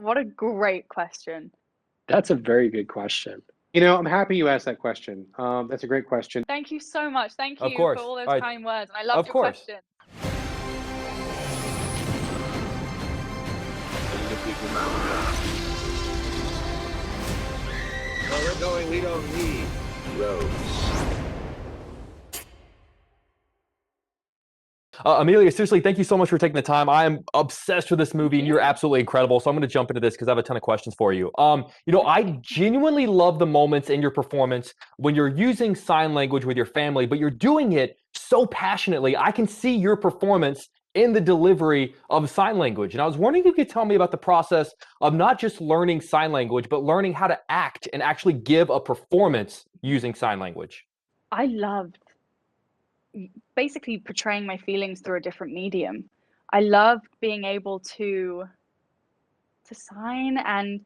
What a great question. That's a very good question. I'm happy you asked that question. That's a great question. Thank you so much. Thank Of you for course. all those All right. kind words. And I loved Of your course. question. Where we're going, we don't need roads. Emilia, seriously, thank you so much for taking the time. I am obsessed with this Thank movie, and you're you. absolutely incredible. So I'm going to jump into this because I have a ton of questions for you. I Okay. genuinely love the moments in your performance when you're using sign language with your family, but you're doing it so passionately. I can see your performance in the delivery of sign language. And I was wondering if you could tell me about the process of not just learning sign language, but learning how to act and actually give a performance using sign language. I loved basically portraying my feelings through a different medium. I loved being able to sign, and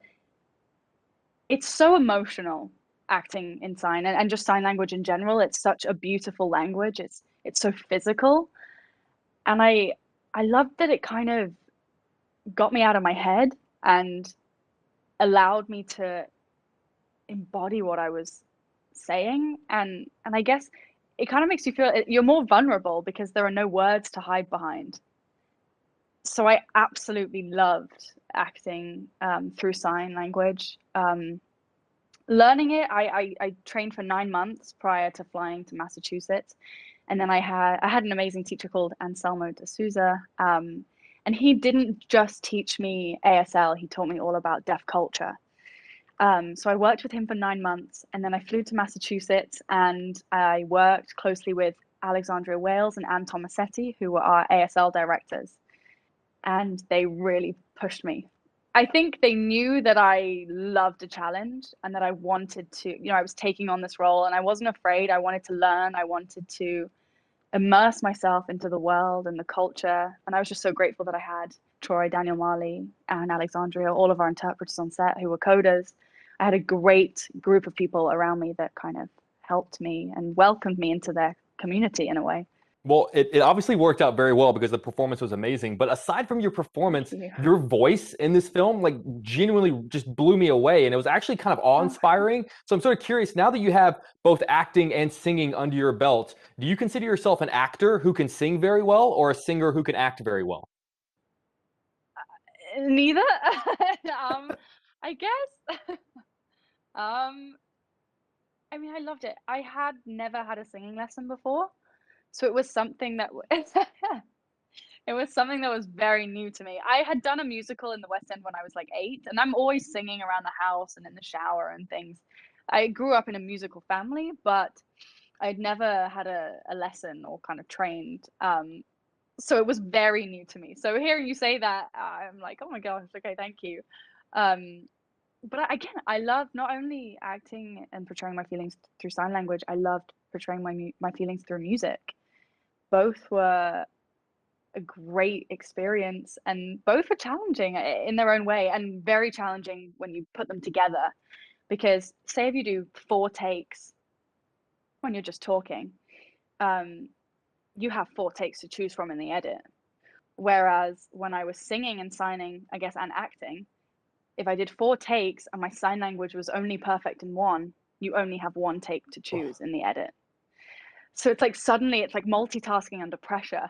it's so emotional acting in sign, and just sign language in general. It's such a beautiful language. It's so physical. And I loved that it kind of got me out of my head and allowed me to embody what I was saying. And I guess it kind of makes you feel you're more vulnerable because there are no words to hide behind. So I absolutely loved acting through sign language. Learning it, I trained for 9 months prior to flying to Massachusetts, and then I had an amazing teacher called Anselmo de Souza, and he didn't just teach me ASL. He taught me all about deaf culture. So I worked with him for 9 months, and then I flew to Massachusetts, and I worked closely with Alexandria Wales and Anne Tomasetti, who were our ASL directors, and they really pushed me. I think they knew that I loved a challenge and that I wanted to, I was taking on this role and I wasn't afraid. I wanted to learn. I wanted to immerse myself into the world and the culture. And I was just so grateful that I had Troy, Daniel Marley, and Alexandria, all of our interpreters on set who were coders. I had a great group of people around me that kind of helped me and welcomed me into their community in a way. Well, it obviously worked out very well because the performance was amazing. But aside from your Thank performance, you. your voice in this film, like, genuinely just blew me away. And it was actually kind of Oh, awe-inspiring. So I'm sort of curious, now that you have both acting and singing under your belt, do you consider yourself an actor who can sing very well or a singer who can act very well? neither. I guess. Um, I mean, I loved it. I had never had a singing lesson before, so it was something that it was something that was very new to me. I had done a musical in the West End when I was like 8, and I'm always singing around the house and in the shower and things. I grew up in a musical family, but I'd never had a lesson or kind of trained. So it was very new to me. So hearing you say that, I'm like, oh my gosh, okay, thank you. Um, but again, I love not only acting and portraying my feelings through sign language. I loved portraying my feelings through music. Both were a great experience, and both were challenging in their own way, and very challenging when you put them together. Because say if you do 4 takes when you're just talking, um, you have 4 takes to choose from in the edit. Whereas when I was singing and signing, I guess, and acting, if I did 4 takes and my sign language was only perfect in one, you only have 1 take to Oh, choose in the edit. So it's like suddenly it's like multitasking under pressure.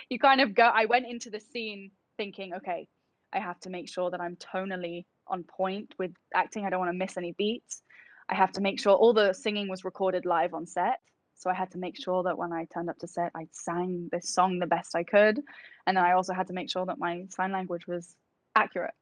You kind of go, I went into the scene thinking, okay, I have to make sure that I'm tonally on point with acting. I don't want to miss any beats. I have to make sure all the singing was recorded live on set. So I had to make sure that when I turned up to set, I sang this song the best I could. And then I also had to make sure that my sign language was accurate.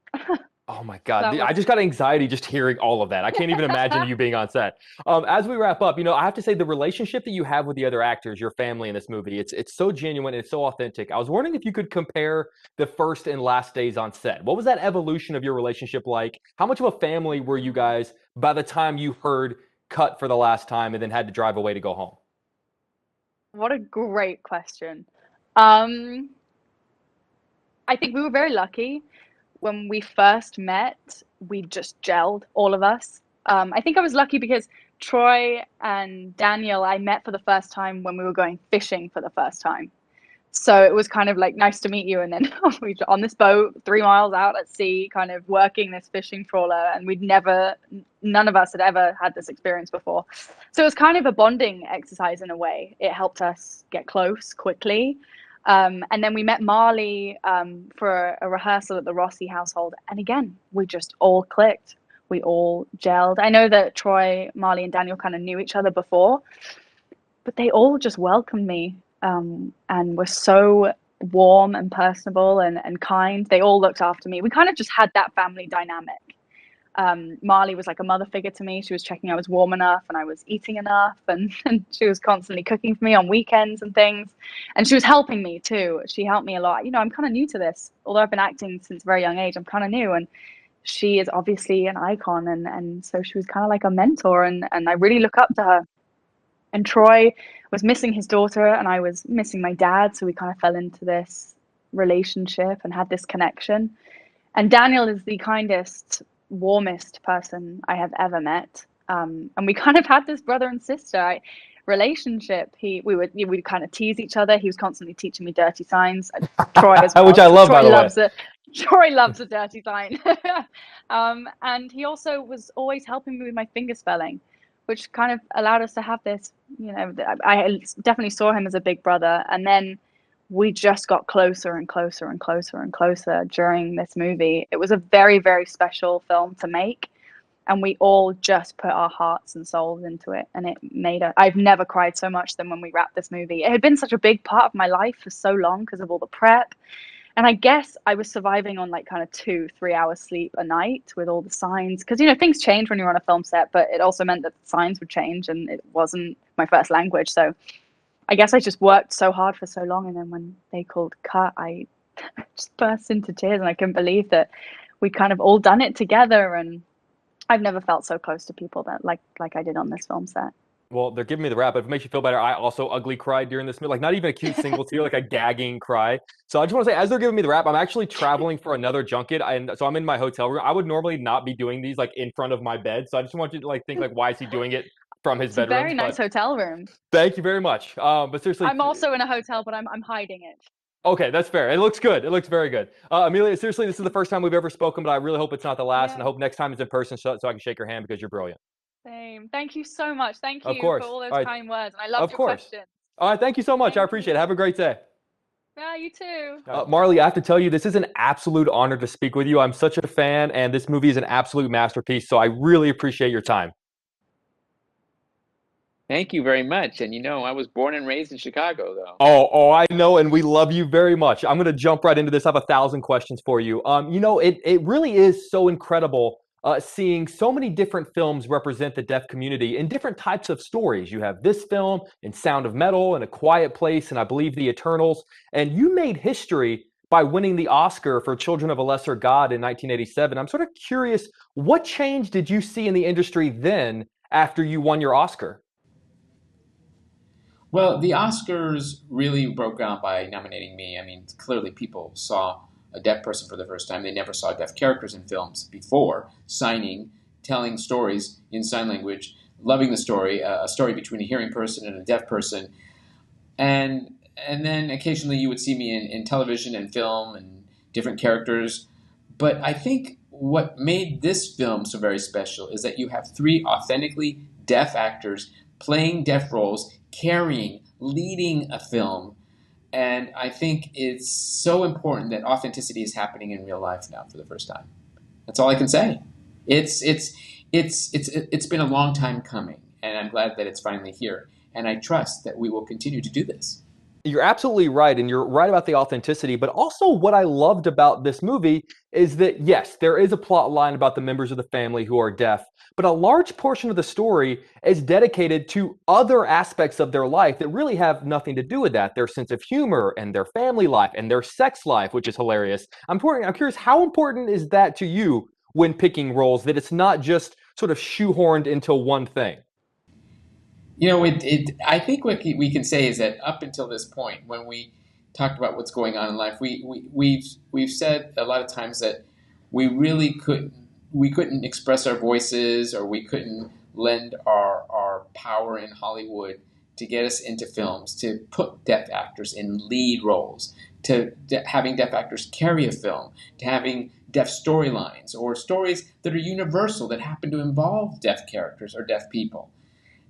oh my So God. that I was just got anxiety just hearing all of that. I can't even imagine you being on set. As we wrap up, I have to say the relationship that you have with the other actors, your family in this movie, it's so genuine, it's so authentic. I was wondering if you could compare the first and last days on set. What was that evolution of your relationship like? How much of a family were you guys by the time you heard cut for the last time and then had to drive away to go home? what a great question. Um, I think we were very lucky when we first met. We just gelled, all of us. I think I was lucky because Troy and Daniel, I met for the first time when we were going fishing for the first time. So it was kind of like, nice to meet you. And then we were on this boat 3 miles out at sea, kind of working this fishing trawler. And none of us had ever had this experience before. So it was kind of a bonding exercise in a way. It helped us get close quickly. And then we met Marlee for a rehearsal at the Rossi household. And again, we just all clicked. We all gelled. I know that Troy, Marlee, and Daniel kind of knew each other before, but they all just welcomed me and were so warm and personable and kind. They all looked after me. We kind of just had that family dynamic. Marlee was like a mother figure to me. She was checking I was warm enough and I was eating enough, and she was constantly cooking for me on weekends and things. And she was helping me too. She helped me a lot. I'm kind of new to this. Although I've been acting since a very young age, I'm kind of new, and she is obviously an icon, and so she was kind of like a mentor, and I really look up to her. And Troy was missing his daughter and I was missing my dad, so we kind of fell into this relationship and had this connection. And Daniel is the kindest, warmest person I have ever met. And we kind of had this brother and sister relationship. We would kind of tease each other. He was constantly teaching me dirty signs. Troy as well. Which I love, by the way. Troy loves a dirty sign. And he also was always helping me with my finger spelling, which kind of allowed us to have this, I definitely saw him as a big brother. And then we just got closer and closer and closer and closer during this movie. It was a very, very special film to make. And we all just put our hearts and souls into it. And I've never cried so much than when we wrapped this movie. It had been such a big part of my life for so long because of all the prep. And I guess I was surviving on like kind of 2-3 hours sleep a night with all the signs. Because, things change when you're on a film set, but it also meant that the signs would change and it wasn't my first language. So I guess I just worked so hard for so long. And then when they called cut, I just burst into tears and I couldn't believe that we kind of all done it together. And I've never felt so close to people that like I did on this film set. Well, they're giving me the rap. If it makes you feel better, I also ugly cried during this movie. Like, not even a cute single tear, like a gagging cry. So I just want to say, as they're giving me the rap, I'm actually traveling for another junket. And so I'm in my hotel room. I would normally not be doing these like in front of my bed. So I just want you to think why is he doing it from his bedroom? It's a very nice hotel room. Thank you very much. But seriously, I'm also in a hotel, but I'm hiding it. Okay, that's fair. It looks good. It looks very good. Emilia, seriously, this is the first time we've ever spoken, but I really hope it's not the last. Yeah. And I hope next time it's in person so I can shake your hand because you're brilliant. Same. Thank you so much. Thank you for all those kind words. And I love your questions. All right, thank you so much. I appreciate it. Have a great day. Yeah, you too. Marlee, I have to tell you, this is an absolute honor to speak with you. I'm such a fan, and this movie is an absolute masterpiece, so I really appreciate your time. Thank you very much. And I was born and raised in Chicago, though. Oh, I know, and we love you very much. I'm going to jump right into this. I have 1,000 questions for you. It really is so incredible seeing so many different films represent the deaf community in different types of stories. You have this film in Sound of Metal and A Quiet Place and I believe The Eternals. And you made history by winning the Oscar for Children of a Lesser God in 1987. I'm sort of curious, what change did you see in the industry then after you won your Oscar? Well, the Oscars really broke ground by nominating me. I mean, clearly people saw a deaf person for the first time. They never saw deaf characters in films before. Signing, telling stories in sign language, loving the story, a story between a hearing person and a deaf person. And then occasionally you would see me in television and film and different characters. But I think what made this film so very special is that you have 3 authentically deaf actors playing deaf roles, leading a film. And I think it's so important that authenticity is happening in real life now for the first time. That's all I can say. It's been a long time coming, and I'm glad that it's finally here. And I trust that we will continue to do this. You're absolutely right, and you're right about the authenticity, but also what I loved about this movie is that, yes, there is a plot line about the members of the family who are deaf, but a large portion of the story is dedicated to other aspects of their life that really have nothing to do with that. Their sense of humor and their family life and their sex life, which is hilarious. I'm curious, how important is that to you when picking roles, that it's not just sort of shoehorned into one thing? I think what we can say is that up until this point, when we talked about what's going on in life, we've said a lot of times that we really couldn't express our voices, or we couldn't lend our power in Hollywood to get us into films, to put deaf actors in lead roles, to having deaf actors carry a film, to having deaf storylines or stories that are universal that happen to involve deaf characters or deaf people.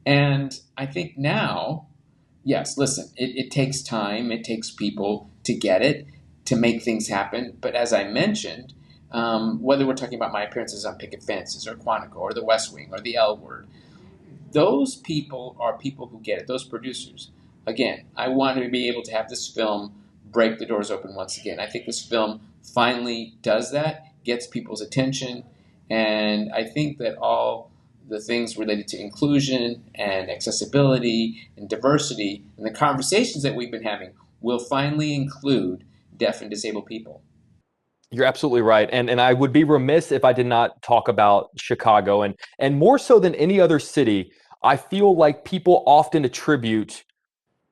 And I think now, yes, listen, it takes time, it takes people to get it, to make things happen. But as I mentioned, whether we're talking about my appearances on Picket Fences or Quantico or The West Wing or The L Word, those people are people who get it, those producers. Again, I want to be able to have this film break the doors open once again. I think this film finally does that, gets people's attention, and I think that all the things related to inclusion and accessibility and diversity and the conversations that we've been having will finally include deaf and disabled people. You're absolutely right. And I would be remiss if I did not talk about Chicago. And more so than any other city, I feel like people often attribute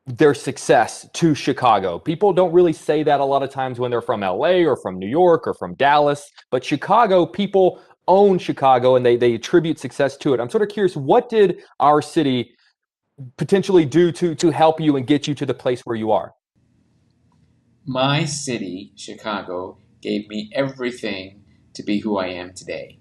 their success to Chicago. People don't really say that a lot of times when they're from LA or from New York or from Dallas. But Chicago, people own Chicago and they attribute success to it. I'm sort of curious, what did our city potentially do to help you and get you to the place where you are? My city, Chicago, gave me everything to be who I am today.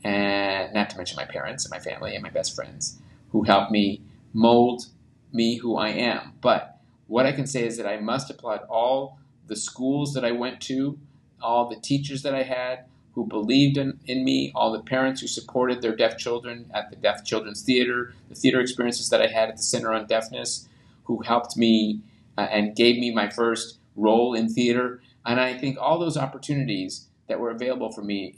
And not to mention my parents and my family and my best friends who helped me mold me who I am. But what I can say is that I must applaud all the schools that I went to, all the teachers that I had who believed in me, all the parents who supported their deaf children at the Deaf Children's Theater, the theater experiences that I had at the Center on Deafness, who helped me and gave me my first role in theater. And I think all those opportunities that were available for me,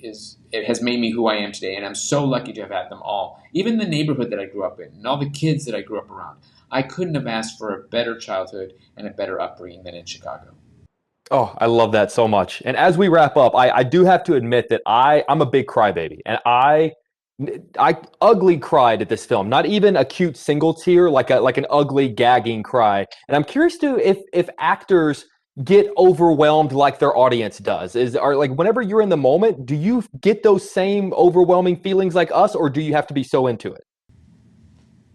it has made me who I am today. And I'm so lucky to have had them all. Even the neighborhood that I grew up in and all the kids that I grew up around. I couldn't have asked for a better childhood and a better upbringing than in Chicago. Oh, I love that so much. And as we wrap up, I do have to admit that I'm a big crybaby, and I ugly cried at this film. Not even a cute single tear, like an ugly gagging cry. And I'm curious to if actors get overwhelmed like their audience does. Like whenever you're in the moment, do you get those same overwhelming feelings like us, or do you have to be so into it?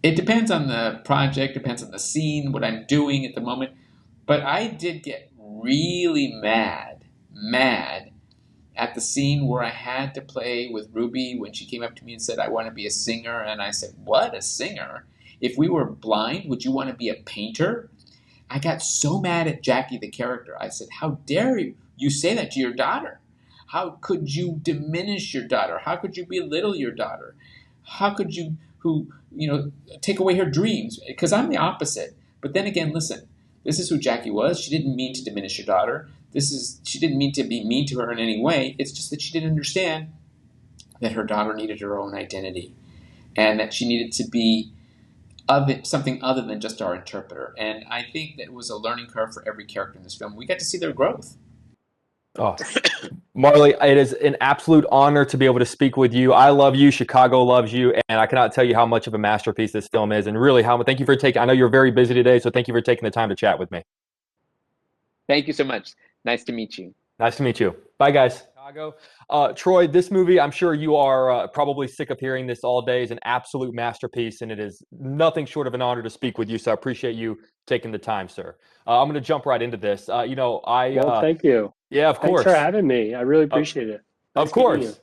It depends on the project, depends on the scene, what I'm doing at the moment. But I did get really mad at the scene where I had to play with Ruby when she came up to me and said, I want to be a singer. And I said, what, a singer? If we were blind, would you want to be a painter? I got so mad at Jackie, the character. I said, how dare you say that to your daughter? How could you diminish your daughter? How could you belittle your daughter? How could you take away her dreams? Because I'm the opposite. But then again, listen, this is who Jackie was. She didn't mean to diminish her daughter. She didn't mean to be mean to her in any way. It's just that she didn't understand that her daughter needed her own identity and that she needed to be something other than just our interpreter. And I think that it was a learning curve for every character in this film. We got to see their growth. Oh, Marley, it is an absolute honor to be able to speak with you. I love you. Chicago loves you. And I cannot tell you how much of a masterpiece this film is. And really, thank you for I know you're very busy today, so thank you for taking the time to chat with me. Thank you so much. Nice to meet you. Nice to meet you. Bye, guys. Chicago. Troy, this movie, I'm sure you are probably sick of hearing this all day, is an absolute masterpiece, and it is nothing short of an honor to speak with you. So I appreciate you taking the time, sir. I'm going to jump right into this. Well, thank you. Yeah, of course. Thanks for having me. I really appreciate it. Nice of course.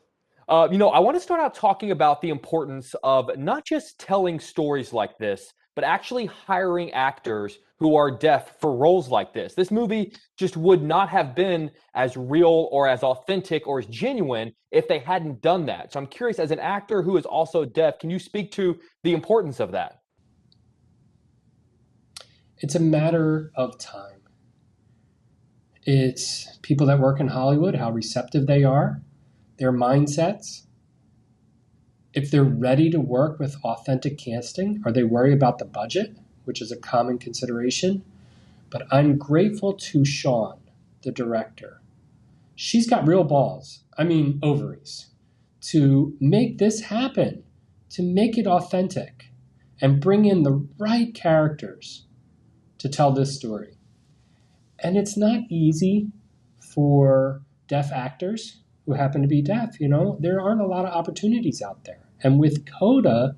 I want to start out talking about the importance of not just telling stories like this, but actually hiring actors who are deaf for roles like this. This movie just would not have been as real or as authentic or as genuine if they hadn't done that. So I'm curious, as an actor who is also deaf, can you speak to the importance of that? It's a matter of time. It's people that work in Hollywood, how receptive they are, their mindsets. If they're ready to work with authentic casting, or they worry about the budget, which is a common consideration. But I'm grateful to Sean, the director. She's got real balls, ovaries, to make this happen, to make it authentic, and bring in the right characters to tell this story. And it's not easy for deaf actors who happen to be deaf. There aren't a lot of opportunities out there. And with CODA,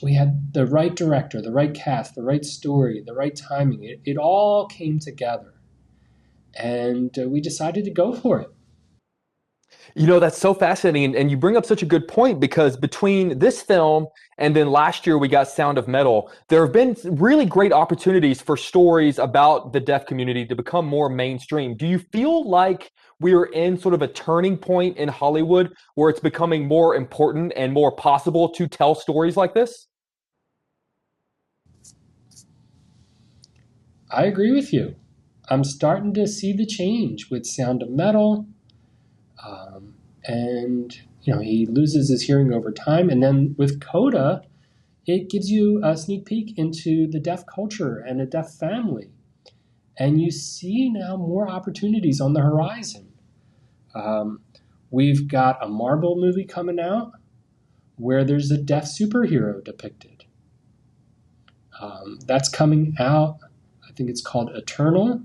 we had the right director, the right cast, the right story, the right timing. It all came together, and we decided to go for it. That's so fascinating. And you bring up such a good point, because between this film and then last year we got Sound of Metal, there have been really great opportunities for stories about the deaf community to become more mainstream. Do you feel like we are in sort of a turning point in Hollywood where it's becoming more important and more possible to tell stories like this? I agree with you. I'm starting to see the change with Sound of Metal. And he loses his hearing over time. And then with CODA, it gives you a sneak peek into the deaf culture and a deaf family. And you see now more opportunities on the horizon. We've got a Marvel movie coming out where there's a deaf superhero depicted. That's coming out. I think it's called Eternal.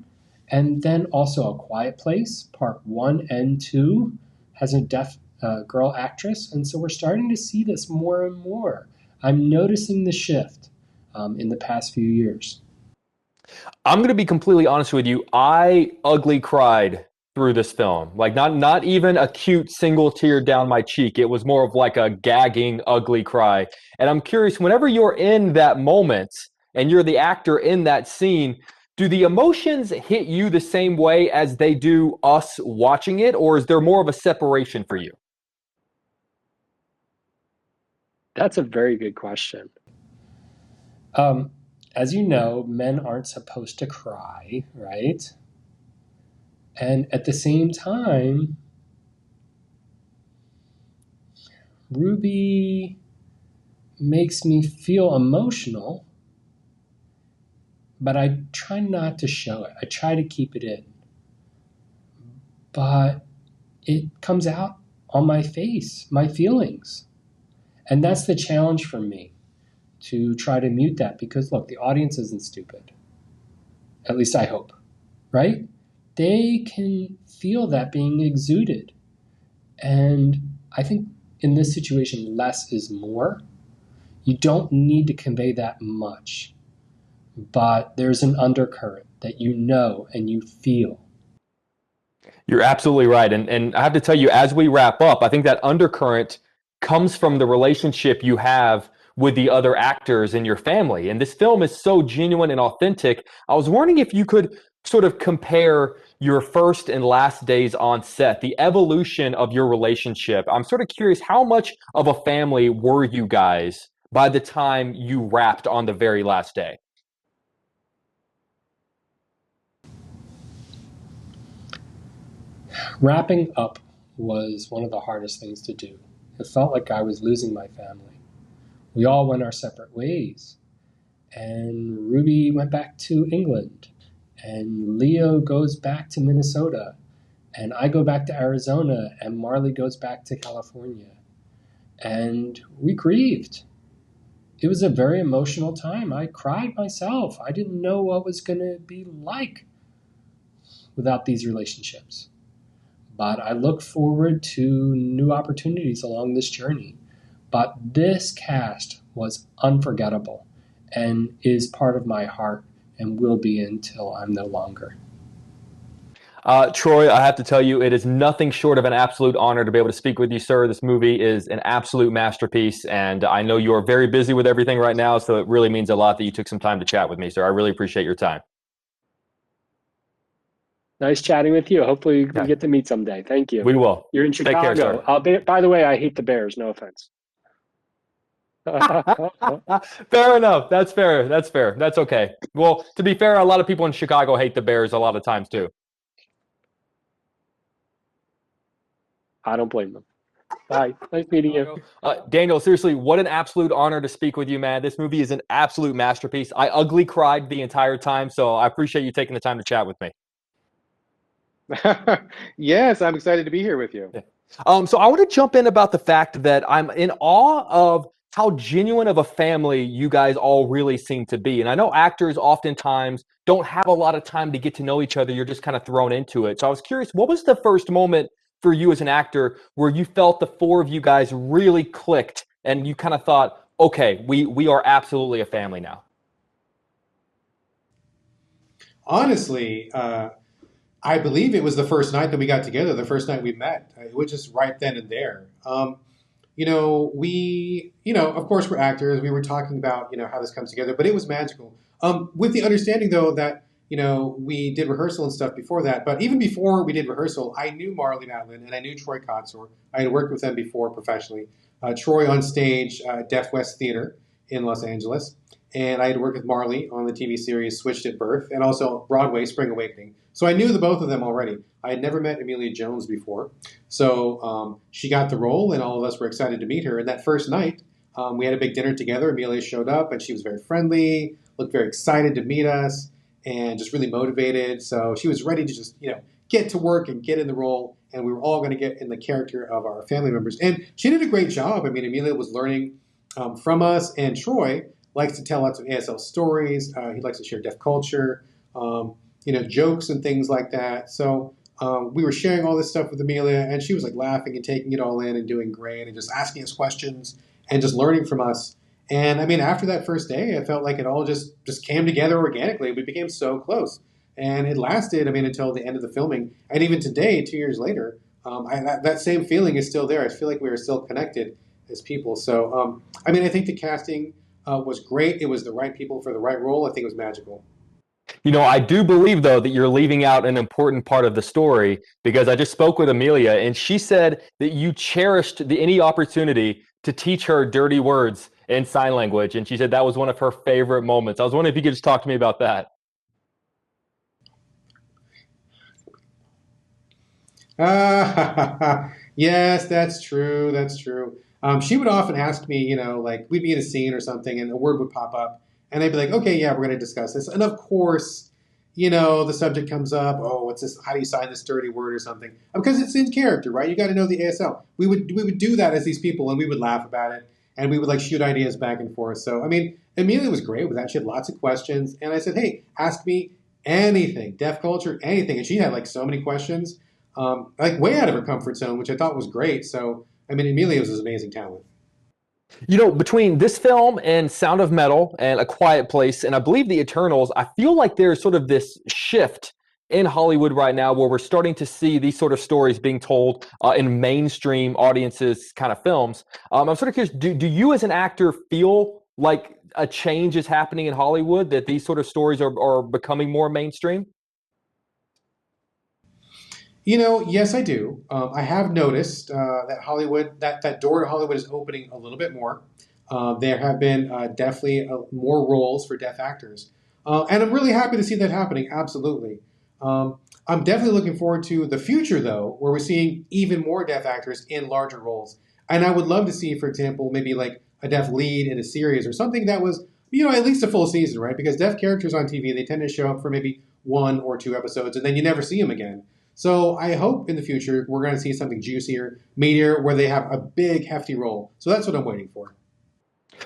And then also A Quiet Place, part 1 and 2, has a deaf girl actress. And so we're starting to see this more and more. I'm noticing the shift in the past few years. I'm going to be completely honest with you. I ugly cried through this film. Like not even a cute single tear down my cheek. It was more of like a gagging, ugly cry. And I'm curious, whenever you're in that moment and you're the actor in that scene, do the emotions hit you the same way as they do us watching it, or is there more of a separation for you? That's a very good question. As you know, men aren't supposed to cry, right? And at the same time, Ruby makes me feel emotional, but I try not to show it. I try to keep it in. But it comes out on my face, my feelings. And that's the challenge for me, to try to mute that, because look, the audience isn't stupid. At least I hope, right? They can feel that being exuded. And I think in this situation, less is more. You don't need to convey that much, but there's an undercurrent that you know and you feel. You're absolutely right. And I have to tell you, as we wrap up, I think that undercurrent comes from the relationship you have with the other actors in your family. And this film is so genuine and authentic. I was wondering if you could sort of compare your first and last days on set, the evolution of your relationship. I'm sort of curious, how much of a family were you guys by the time you wrapped on the very last day? Wrapping up was one of the hardest things to do. It felt like I was losing my family. We all went our separate ways. And Ruby went back to England. And Leo goes back to Minnesota. And I go back to Arizona. And Marley goes back to California. And we grieved. It was a very emotional time. I cried myself. I didn't know what was going to be like without these relationships. But I look forward to new opportunities along this journey. But this cast was unforgettable and is part of my heart and will be until I'm no longer. Troy, I have to tell you, it is nothing short of an absolute honor to be able to speak with you, sir. This movie is an absolute masterpiece, and I know you are very busy with everything right now, so it really means a lot that you took some time to chat with me, sir. I really appreciate your time. Nice chatting with you. Hopefully we get to meet someday. Thank you. We will. You're in Chicago. Take care, sir. By the way, I hate the Bears. No offense. Fair enough. That's fair. That's fair. That's okay. Well, to be fair, a lot of people in Chicago hate the Bears a lot of times too. I don't blame them. Bye. Nice meeting you. Daniel, seriously, what an absolute honor to speak with you, man. This movie is an absolute masterpiece. I ugly cried the entire time, so I appreciate you taking the time to chat with me. Yes, I'm excited to be here with you. So I want to jump in about the fact that I'm in awe of how genuine of a family you guys all really seem to be. And I know actors oftentimes don't have a lot of time to get to know each other. You're just kind of thrown into it. So I was curious, what was the first moment for you as an actor where you felt the four of you guys really clicked and you kind of thought, okay, we are absolutely a family now? Honestly, I believe it was the first night that we got together, the first night we met. It was just right then and there. Of course, we're actors. We were talking about, how this comes together, but it was magical. With the understanding, though, that, we did rehearsal and stuff before that. But even before we did rehearsal, I knew Marlee Matlin and I knew Troy Kotsur. I had worked with them before professionally. Troy on stage, Deaf West Theater in Los Angeles. And I had worked with Marlee on the TV series Switched at Birth and also Broadway Spring Awakening. So I knew the both of them already. I had never met Emilia Jones before. So she got the role and all of us were excited to meet her. And that first night, we had a big dinner together. Emilia showed up and she was very friendly, looked very excited to meet us and just really motivated. So she was ready to just, get to work and get in the role. And we were all going to get in the character of our family members. And she did a great job. I mean, Emilia was learning from us, and Troy likes to tell lots of ASL stories. He likes to share deaf culture, jokes and things like that. So we were sharing all this stuff with Emilia, and she was like laughing and taking it all in and doing great and just asking us questions and just learning from us. And I mean, after that first day, I felt like it all just came together organically. We became so close. And it lasted, until the end of the filming. And even today, 2 years later, that same feeling is still there. I feel like we are still connected as people. So, I think the casting was great. It was the right people for the right role. I think it was magical. I do believe, though, that you're leaving out an important part of the story, because I just spoke with Emilia and she said that you cherished any opportunity to teach her dirty words in sign language. And she said that was one of her favorite moments. I was wondering if you could just talk to me about that. Yes, that's true. That's true. She would often ask me, like we'd be in a scene or something and a word would pop up and I'd be like, okay, yeah, we're going to discuss this. And of course, the subject comes up. Oh, what's this? How do you sign this dirty word or something? Because it's in character, right? You got to know the ASL. We would do that as these people and we would laugh about it and we would like shoot ideas back and forth. So, Emilia was great with that. She had lots of questions. And I said, hey, ask me anything, deaf culture, anything. And she had like so many questions. Like way out of her comfort zone, which I thought was great. So, Emilia was an amazing talent. Between this film and Sound of Metal and A Quiet Place, and I believe The Eternals, I feel like there's sort of this shift in Hollywood right now where we're starting to see these sort of stories being told in mainstream audiences kind of films. I'm sort of curious, do you as an actor feel like a change is happening in Hollywood, that these sort of stories are becoming more mainstream? Yes, I do. I have noticed that Hollywood, that door to Hollywood is opening a little bit more. There have been definitely more roles for deaf actors. And I'm really happy to see that happening, absolutely. I'm definitely looking forward to the future, though, where we're seeing even more deaf actors in larger roles. And I would love to see, for example, maybe like a deaf lead in a series or something that was, at least a full season, right? Because deaf characters on TV, they tend to show up for maybe 1 or 2 episodes, and then you never see them again. So I hope in the future we're going to see something juicier, meatier, where they have a big, hefty role. So that's what I'm waiting for.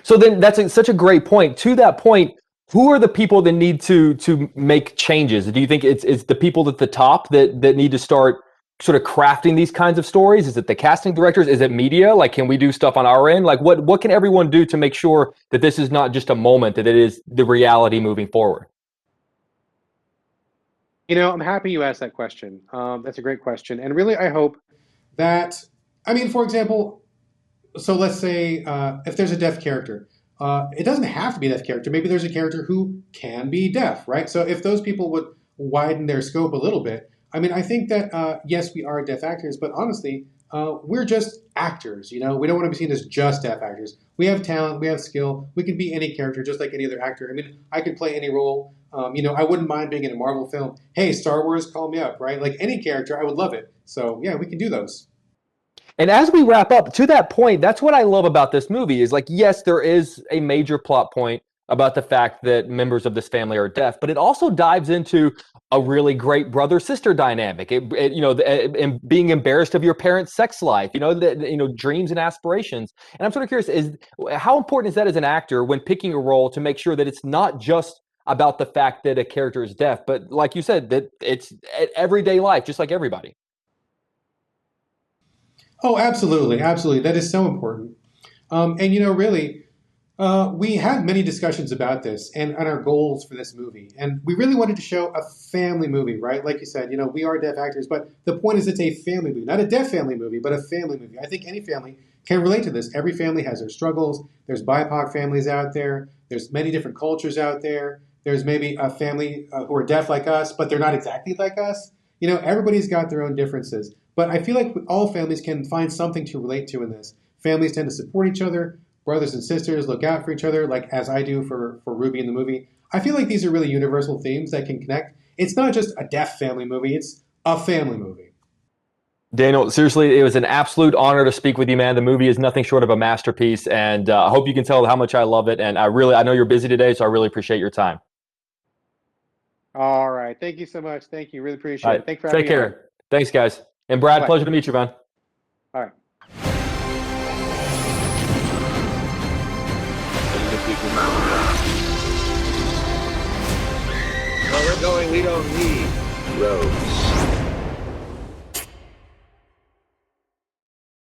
So then that's such a great point. To that point, who are the people that need to make changes? Do you think it's the people at the top that need to start sort of crafting these kinds of stories? Is it the casting directors? Is it media? Like, can we do stuff on our end? Like, what can everyone do to make sure that this is not just a moment, that it is the reality moving forward? I'm happy you asked that question. That's a great question. And really, I hope that, for example, so let's say if there's a deaf character, it doesn't have to be a deaf character. Maybe there's a character who can be deaf, right? So if those people would widen their scope a little bit, I think that, yes, we are deaf actors, but honestly, we're just actors, We don't want to be seen as just deaf actors. We have talent, we have skill, we can be any character just like any other actor. I could play any role. I wouldn't mind being in a Marvel film. Hey, Star Wars, call me up, right? Like any character, I would love it. So yeah, we can do those. And as we wrap up, to that point, that's what I love about this movie is like, yes, there is a major plot point about the fact that members of this family are deaf, but it also dives into a really great brother-sister dynamic. And being embarrassed of your parents' sex life, dreams and aspirations. And I'm sort of curious, how important is that as an actor when picking a role to make sure that it's not just about the fact that a character is deaf, but like you said, that it's everyday life, just like everybody. Oh, absolutely. Absolutely. That is so important. And, really, We had many discussions about this and our goals for this movie. And we really wanted to show a family movie, right? Like you said, we are deaf actors, but the point is it's a family movie. Not a deaf family movie, but a family movie. I think any family can relate to this. Every family has their struggles. There's BIPOC families out there. There's many different cultures out there. There's maybe a family who are deaf like us, but they're not exactly like us. Everybody's got their own differences. But I feel like all families can find something to relate to in this. Families tend to support each other. Brothers and sisters look out for each other, like as I do for Ruby in the movie. I feel like these are really universal themes that can connect. It's not just a deaf family movie, it's a family movie. Daniel, seriously, it was an absolute honor to speak with you, man. The movie is nothing short of a masterpiece, and I hope you can tell how much I love it. And I know you're busy today, so I really appreciate your time. All right. Thank you so much. Thank you. Really appreciate it. Thanks for having me. Take care. Thanks, guys. And Brad, pleasure to meet you, man. All right. Where we're going, we don't need roads.